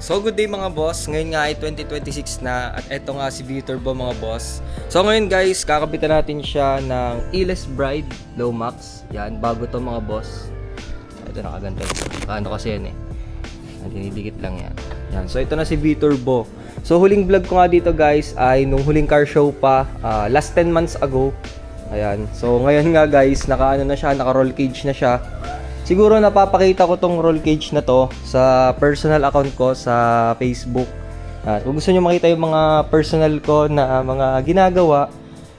So good day mga boss, ngayon nga ay 2026 na at eto nga si V-Turbo mga boss. So ngayon guys, kakabitan natin siya ng Eles Bride Low Max. Yan, bago to mga boss. Ito nakaganto. Paano kasi yan eh. Dinidikit lang yan. Yan, so ito na si V-Turbo. So huling vlog ko nga dito guys ay nung huling car show pa, last 10 months ago. Ayan, so ngayon nga guys, naka roll cage na siya. Siguro napapakita ko tong roll cage na to sa personal account ko sa Facebook. At kung gusto niyo makita yung mga personal ko na mga ginagawa,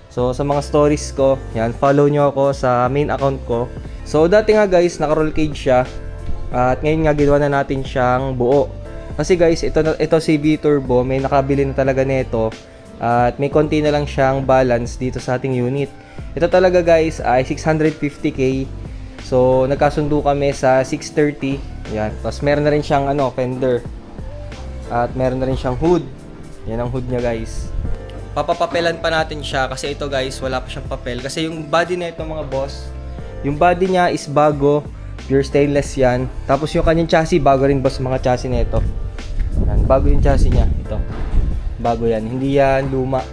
so sa mga stories ko, yan, follow niyo ako sa main account ko. So dati nga guys, naka-roll cage siya. At ngayon nga ginawa na natin siyang buo. Kasi guys, ito si V-Turbo, may nakabili na talaga nito. At may konti na lang siyang balance dito sa ating unit. Ito talaga guys ay 650k. So, nagkasundo kami sa 630. Yan. Tapos, meron na rin siyang fender. At meron na rin siyang hood. Yan ang hood niya, guys. Papapapelan pa natin siya kasi ito, guys, wala pa siyang papel. Kasi yung body na ito, mga boss, yung body niya is bago. Pure stainless yan. Tapos, yung kanyang chassis, bago rin boss mga chassis na ito. Yan. Bago yung chassis niya. Ito. Bago yan. Hindi yan luma.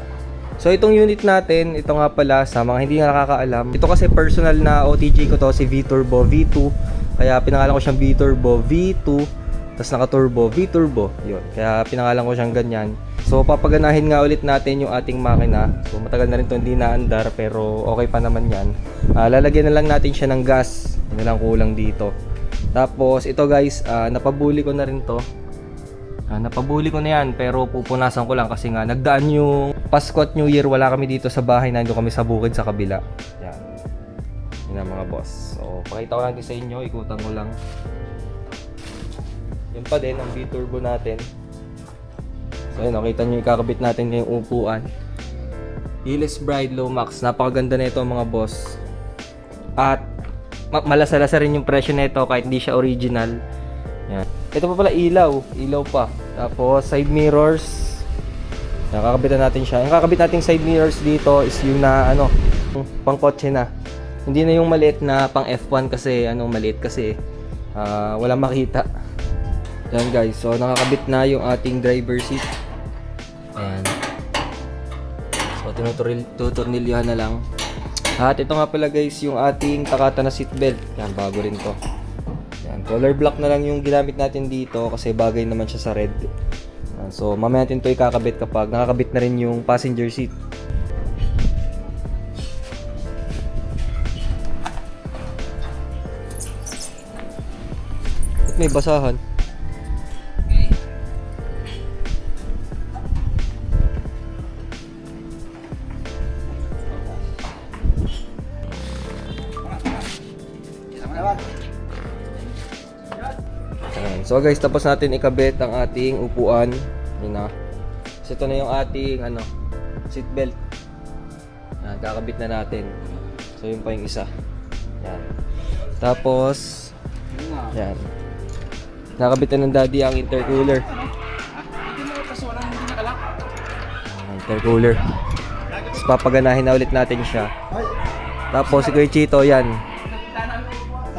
So itong unit natin, ito nga pala sa mga hindi nga nakakaalam. Ito kasi personal na OTG ko to, si V-Turbo V2. Kaya pinangalan ko siyang V-Turbo V2. Tapos naka-turbo V-Turbo. Yun. Kaya pinangalan ko siyang ganyan. So papaganahin nga ulit natin yung ating makina. So matagal na rin to hindi naandar pero okay pa naman yan. Lalagyan na lang natin siya ng gas. Yun na lang kulang dito. Tapos ito guys, napabuli ko na rin to. Napabuli ko na yan pero pupunasan ko lang kasi nga nagdaan yung Pasko at New Year, wala kami dito sa bahay, nandun kami sa bukid sa kabila. Yan. Yan ang mga boss. So pakita ko lang din sa inyo, ikutan ko lang. Yan pa din ang V-Turbo natin. So yun, nakita nyo ikakabit natin yung upuan. Eles Bride Low Max, napakaganda na ito mga boss. At malasa-lasa rin yung presyo na ito kahit hindi siya original. Yan. Ito pa pala ilaw pa. Tapos side mirrors. Nakakabitan natin siya. Yung kakabit nating side mirrors dito is yung na pang kotse na. Hindi na yung maliit na pang F1 kasi maliit kasi wala makita. Yan guys. So nakakabit na yung ating driver seat. Ayan. So tutornilyohan na lang. At ito nga pala guys yung ating Takata na seat belt. Yan, bago rin to. Color black na lang yung ginamit natin dito kasi bagay naman siya sa red. So mamaya natin ito ikakabit kapag nakakabit na rin yung passenger seat. At may basahan. So guys, tapos natin ikabit ang ating upuan. Yun na. So ito na yung ating seat belt. Yan, kakabit na natin. So yun pa yung isa. Yan. Tapos yan. Nakabit na ng daddy ang intercooler. Intercooler. Tapos papaganahin na ulit natin siya. Tapos si Kuya Chito, yan.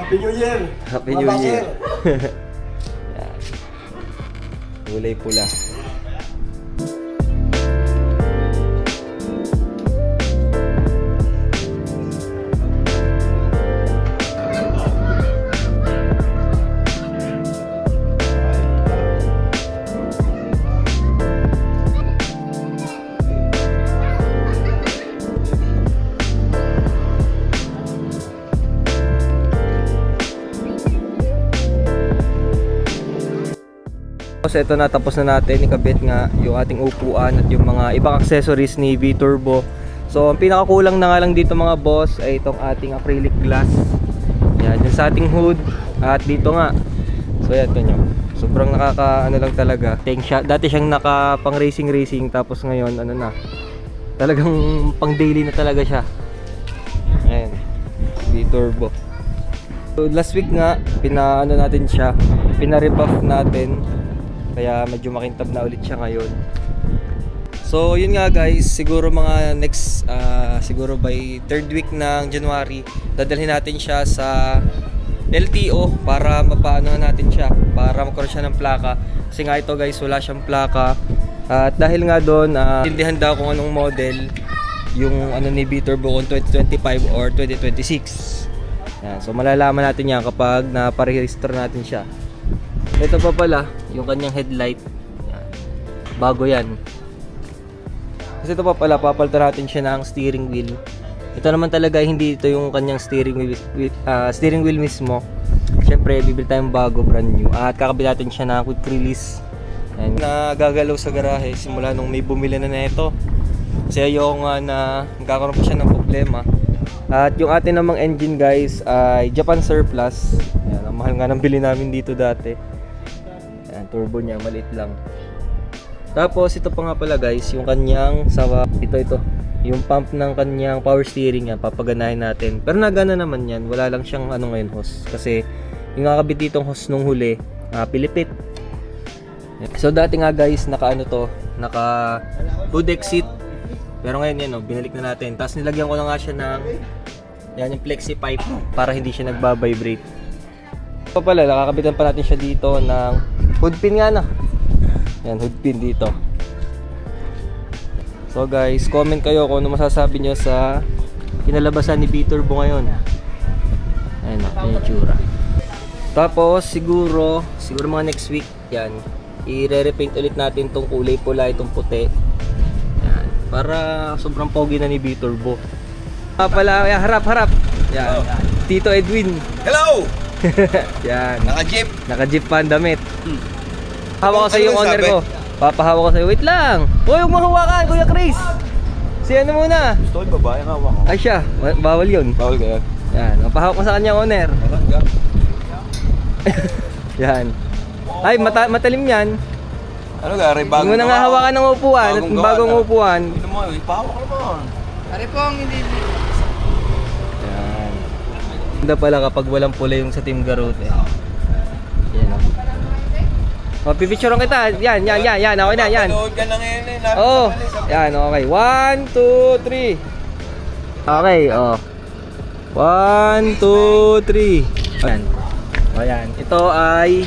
Happy New Year! Happy New Year! Kulay pula. So ito na, tapos na natin ikabit nga yung ating upuan at yung mga ibang accessories ni V-Turbo. So ang pinakakulang na nga lang dito mga boss ay itong ating acrylic glass. Yan, yung sa ating hood at dito nga. So yan, ito nyo. Sobrang nakaka lang talaga. Dati siyang naka pang racing tapos ngayon talagang pang daily na talaga siya. Ayan, V-Turbo. So last week nga natin siya, pina-rebuff natin. Kaya medyo makintab na ulit siya ngayon. So yun nga guys, siguro mga siguro by 3rd week ng January, dadalhin natin siya sa LTO para mapaano natin siya, para magkaroon siya ng plaka. Kasi nga ito guys, wala siyang plaka. At dahil nga doon, tindihan daw kung anong model yung ano ni V-Turbo kung 2025 or 2026. Yan, so malalaman natin yan kapag naparegister natin siya. Ito pa pala, yung kanyang headlight. Yan. Bago yan. Kasi ito pa pala, papalitan natin siya ng steering wheel. Ito naman talaga, hindi ito yung kanyang steering wheel mismo. Siyempre, bibili tayong bago, brand new. At kakabit natin siya ng quick release. Yan. Nagagalaw sa garahe simula nung may bumili na ito. Kasi ayoko nga na magkakaroon pa siya ng problema. At yung atin namang engine guys ay Japan surplus. Yan, ang mahal nga ng bili namin dito dati. Yan, turbo niya, maliit lang. Tapos ito pa nga pala guys, yung kanyang ito. Yung pump ng kanyang power steering yan, papaganahin natin. Pero nagana naman yan, wala lang siyang ano ngayon hose. Kasi yung nakakabit ditong hose nung huli, pilipit. So dati nga guys, naka hood exit. Pero ngayon yan, binalik na natin. Tapos nilagyan ko na nga siya ng yung flexi pipe para hindi siya nagba-vibrate. So pala, nakakabitan pa natin siya dito ng hood pin nga na. Yan, hood pin dito. So guys, comment kayo kung ano masasabi nyo sa kinalabasan ni V-Turbo ngayon. Ayun yung itsura. Tapos siguro mga next week, yan, i-repaint ulit natin tong kulay pula, itong puti. Yan, para sobrang pogi na ni V-Turbo. Pala, harap. Yan, Tito Edwin. Hello! Yan. Naka-jeep. Naka-jeep pa ang damit. Hawak ko sa yung Ano owner sabi? ko. Papahawa ko sa'yo. Wait lang! Huwag mo hawakan, Kuya Chris! Si ano muna? Gusto ko babae nga ako. Ay siya, bawal yun. Bawal ka yan. Yan, mapahawak ko sa kanya owner. Yan. Ay, matalim yan. Ano gari? Huwag mo na nga hawakan ng upuan at bagong upuan. Hindi mo, ipahawak naman. Pare po ang hindi. Yan. Ganda pala kapag walang pula yung sa Team Garute. Yan o. Pipicturean kita. Yan. Okay na, yan. Panood ka na ngayon eh. Oo. Yan, okay. 1, 2, 3. Okay, oh. 1, 2, 3. Ayan. O yan. Ito ay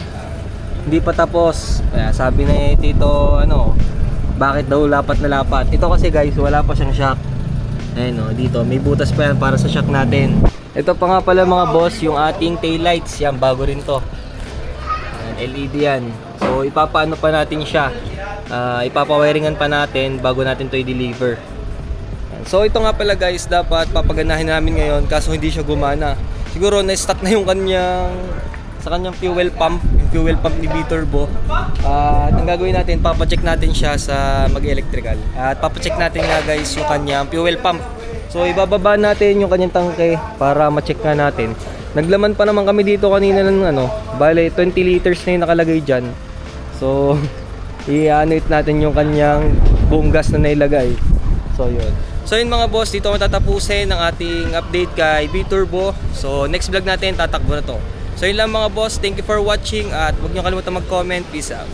hindi pa tapos. Kaya sabi na Tito, bakit daw lapat na lapat? Ito kasi guys, wala pa siyang shock. Ayan dito. May butas pa yan para sa shock natin. Ito pa nga pala mga boss, yung ating taillights. Yan, bago rin to. Ayan, LED yan. So, ipapaano pa natin siya. Ipapawiringan pa natin bago natin to i-deliver. So, ito nga pala guys, dapat papaganahin namin ngayon kaso hindi siya gumana. Siguro na-stuck na yung sa kanyang fuel pump ni V-Turbo. At ang gagawin natin, papacheck natin siya sa mag-electrical. At papacheck natin nga guys yung kanyang fuel pump. So ibababa natin yung kanyang tangke para ma-check nga natin. Naglaman pa naman kami dito kanina ng bale 20 liters na yung nakalagay dyan. So i-anoit natin yung kanyang buong gas na nailagay. So yun. So yun mga boss, dito matatapusin ang ating update kay V-Turbo. So next vlog natin tatakbo na to. So yun lang mga boss, thank you for watching at huwag niyo kalimutan mag-comment. Peace out.